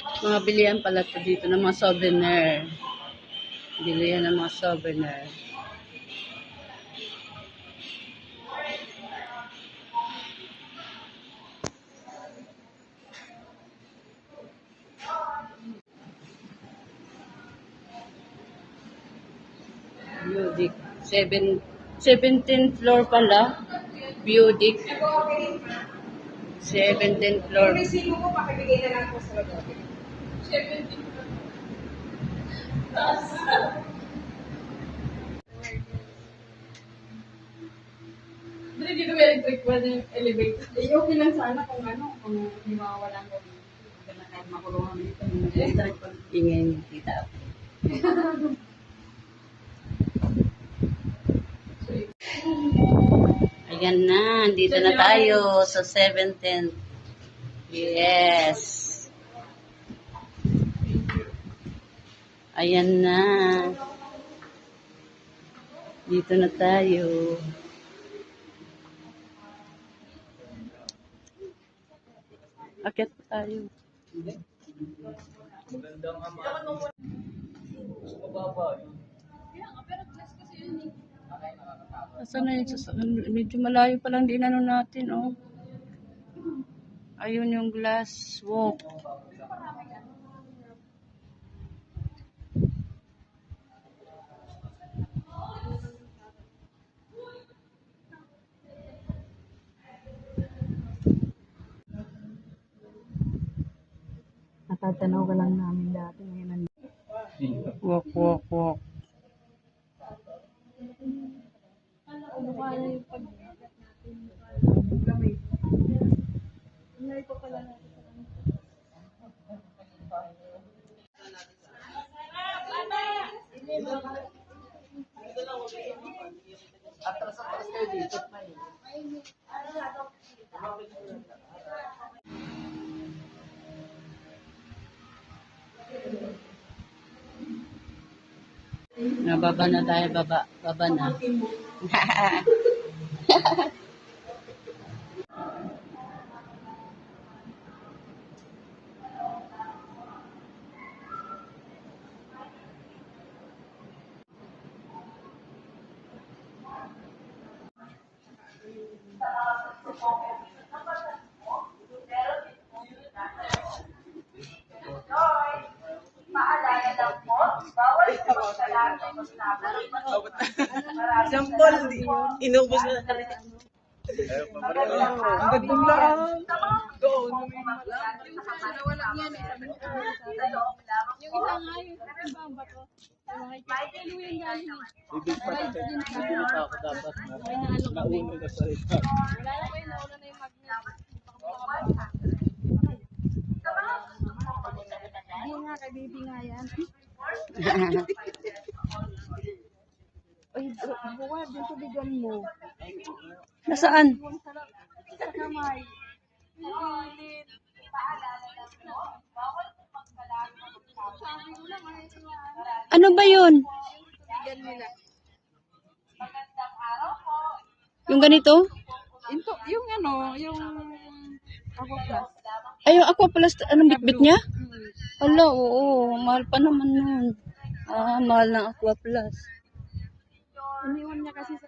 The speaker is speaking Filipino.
Mga bilihan pala to dito ng mga souvenir. Bilihan ng mga souvenir. Budic. 17th floor pala. Budic. 17th floor. Yung resibo ko, pakibigay na lang po sa loob. 17th floor. Hindi dito may electric pa yung elevator. Eh, okay lang sana kung hindi mawawala ang gabi. Hindi na kahit makulungan dito. Electric pa. Ingay ni tita. Ayan na, dito na tayo sa 17th. Yes. Ayan na. Dito na tayo. Akyat pa tayo. Magandang ama. Gusto ko baba yun. Asan na yung medyo malayo pa lang din ano natin, oh. Ayun yung glass walk. Natatanaw ka lang namin dati. Ngayon walk, walk, walk. Ano kaya yung pag-iingat natin? Hindi pa pala natin. Atras kayo dito. Nababa na tayo, baba. Baba na. Sampol, inubos na natin. Ang gandang lang. Doon. Wala yan eh. Yung isa nga, yung ibang bato. Ano yung galing eh? Bibig pa na kayo. Ako dapat na. Nauna na sa ito. Wala na kayo, nauna na yung magnet. Hindi nga, kay baby nga yan. Ay, buwad, yung tubigan mo. Nasaan? Sa kamay. Pilit. Sabi ko lang, ay, Ano ba yun? tubigan nila. Yung ganito? Yung yung ako class. Ay, yung Aqua Plus, anong bitbit niya? Hala, oo. Mahal pa naman nun. Ah, mahal ng Aqua Plus. Iniwan niya kasi sa